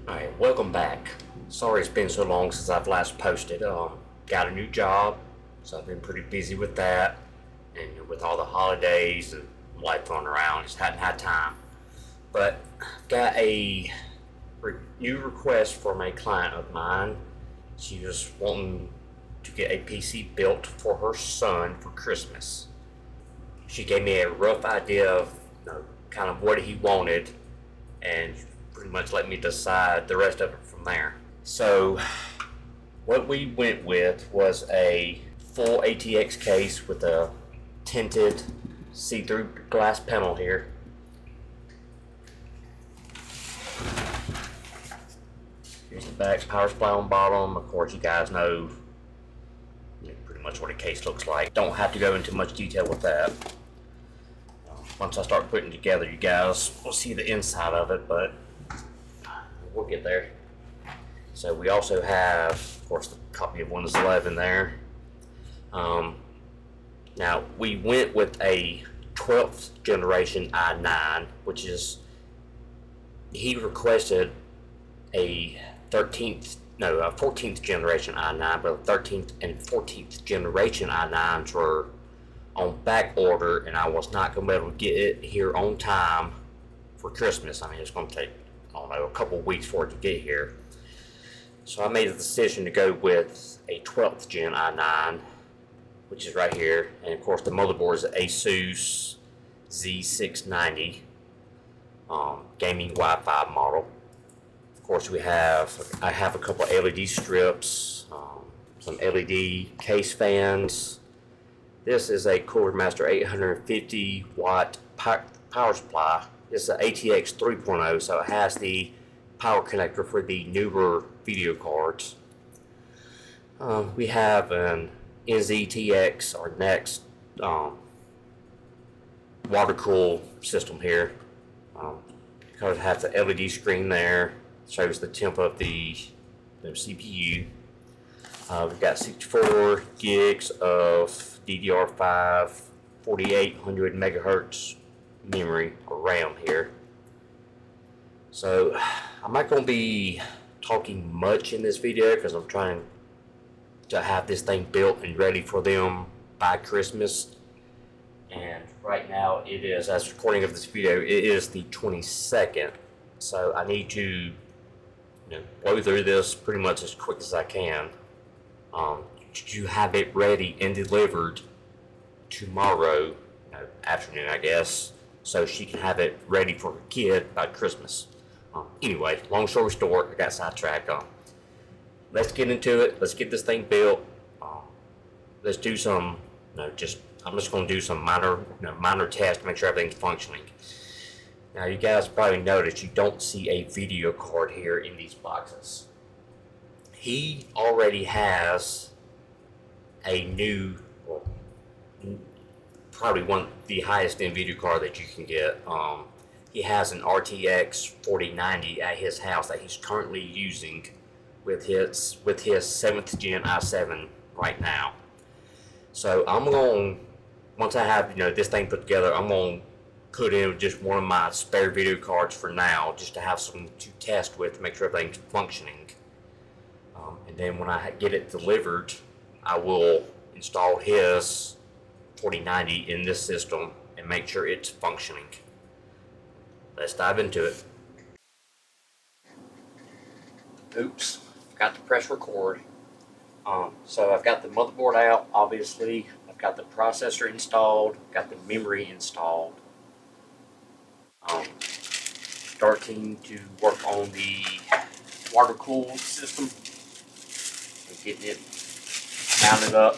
Alright, welcome back. Sorry it's been so long since I've last posted. Got a new job, so I've been pretty busy with that. And with all the holidays and life going around, just hadn't had time. But got a new request from a client of mine. She was wanting to get a PC built for her son for Christmas. She gave me a rough idea of kind of what he wanted, and pretty much let me decide the rest of it from there. So what we went with was a full ATX case with a tinted see-through glass panel here. Here's the back power supply on bottom. Of course, you guys know pretty much what a case looks like. Don't have to go into much detail with that. Once I start putting it together, you guys will see the inside of it, but we'll get there. So we also have, of course, the copy of Windows 11 there. Now we went with a 12th generation i9, which is, he requested a 14th generation i9, but the 13th and 14th generation i9s were on back order, and I was not going to be able to get it here on time for Christmas. I mean, it's going to take, I don't know, a couple weeks for it to get here. So I made the decision to go with a 12th gen i9, which is right here. And of course the motherboard is an ASUS Z690 gaming Wi-Fi model. Of course I have a couple of LED strips, some LED case fans. This is a Cooler Master 850 watt power supply. This is an ATX 3.0, so it has the power connector for the newer video cards. We have an NZXT or next water cool system here. Because it has the LED screen there, shows the temp of the CPU. We've got 64 gigs of DDR5 4800 megahertz memory or RAM here. So I'm not going to be talking much in this video because I'm trying to have this thing built and ready for them by Christmas. And right now it is, as recording of this video, it is the 22nd. So I need to blow through this pretty much as quick as I can. To have it ready and delivered tomorrow afternoon, I guess, so she can have it ready for her kid by Christmas. Anyway, long story short, I got sidetracked. Let's get into it. Let's get this thing built. Let's do some, I'm just going to do some minor tests to make sure everything's functioning. Now, you guys probably noticed you don't see a video card here in these boxes. He already has a new, well, probably the highest end video card that you can get. He has an RTX 4090 at his house that he's currently using with his 7th gen i7 right now. So I'm going to, once I have this thing put together, I'm going to put in just one of my spare video cards for now, just to have some to test with to make sure everything's functioning. And then when I get it delivered, I will install his 4090 in this system and make sure it's functioning. Let's dive into it. Oops, forgot to press record. So I've got the motherboard out, obviously. I've got the processor installed, got the memory installed. Starting to work on the water cool system and getting it mounted up.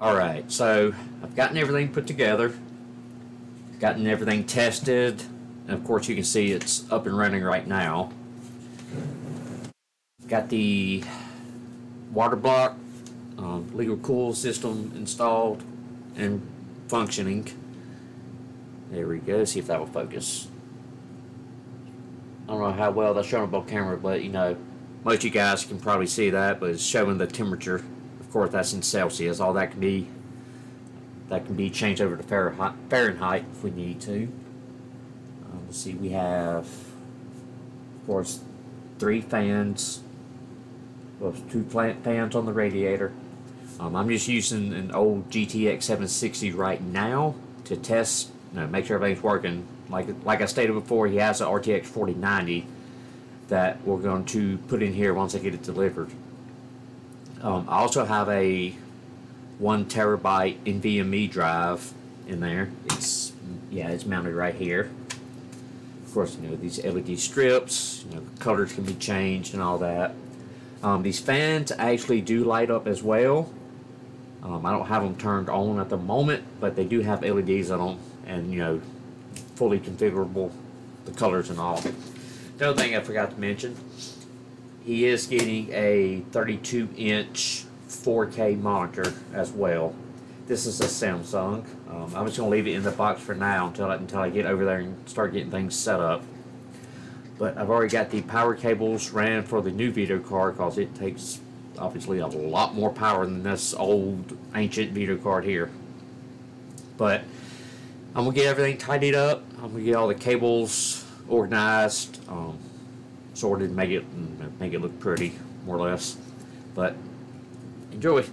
Alright, so I've gotten everything put together, gotten everything tested, and of course you can see it's up and running right now. Got the water block, liquid cool system installed and functioning. There we go, see if that will focus. I don't know how well that's showing up on camera, but you know, most of you guys can probably see that, but it's showing the temperature. Of course, that's in Celsius. All that can be changed over to Fahrenheit if we need to. Let's see, we have, of course, 3 fans. Well, 2 fans on the radiator. I'm just using an old GTX 760 right now to test, make sure everything's working. Like I stated before, he has an RTX 4090 that we're going to put in here once I get it delivered. I also have a 1 terabyte NVMe drive in there. It's mounted right here. Of course, these LED strips, colors can be changed and all that. These fans actually do light up as well. I don't have them turned on at the moment, but they do have LEDs on them, and fully configurable, the colors and all. The other thing I forgot to mention, he is getting a 32-inch 4K monitor as well. This is a Samsung. I'm just going to leave it in the box for now until I get over there and start getting things set up. But I've already got the power cables ran for the new video card because it takes obviously a lot more power than this old ancient video card here. But I'm going to get everything tidied up. I'm going to get all the cables organized, sorted, make it look pretty, more or less. But enjoy.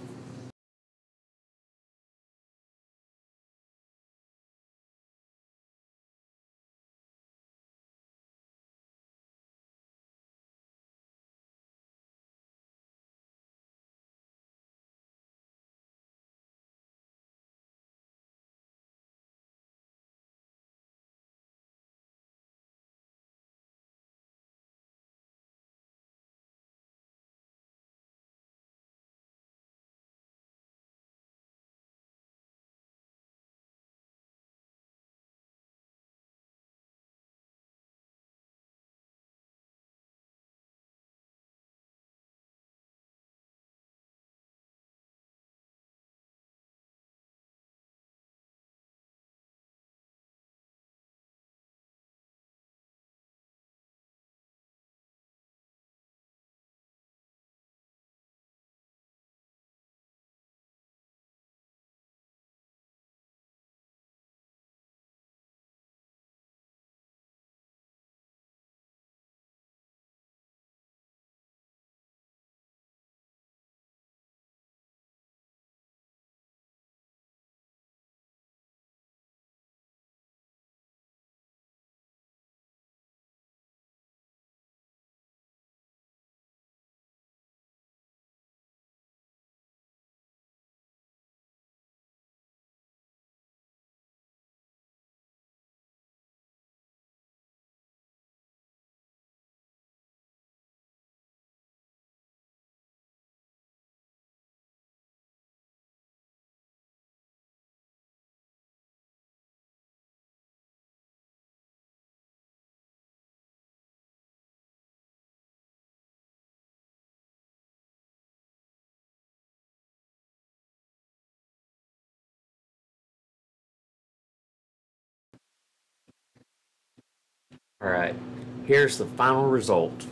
Alright, here's the final result.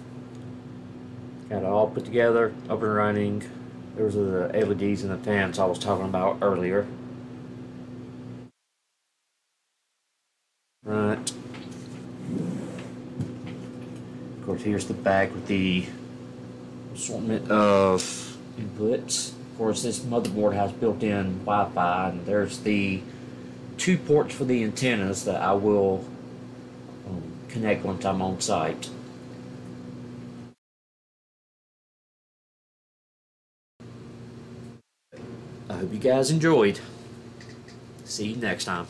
Got it all put together, up and running. Those are the LEDs and the fans I was talking about earlier. Right. Of course, here's the back with the assortment of inputs. Of course, this motherboard has built-in Wi-Fi, and there's the 2 ports for the antennas that I will connect once I'm on site. I hope you guys enjoyed. See you next time.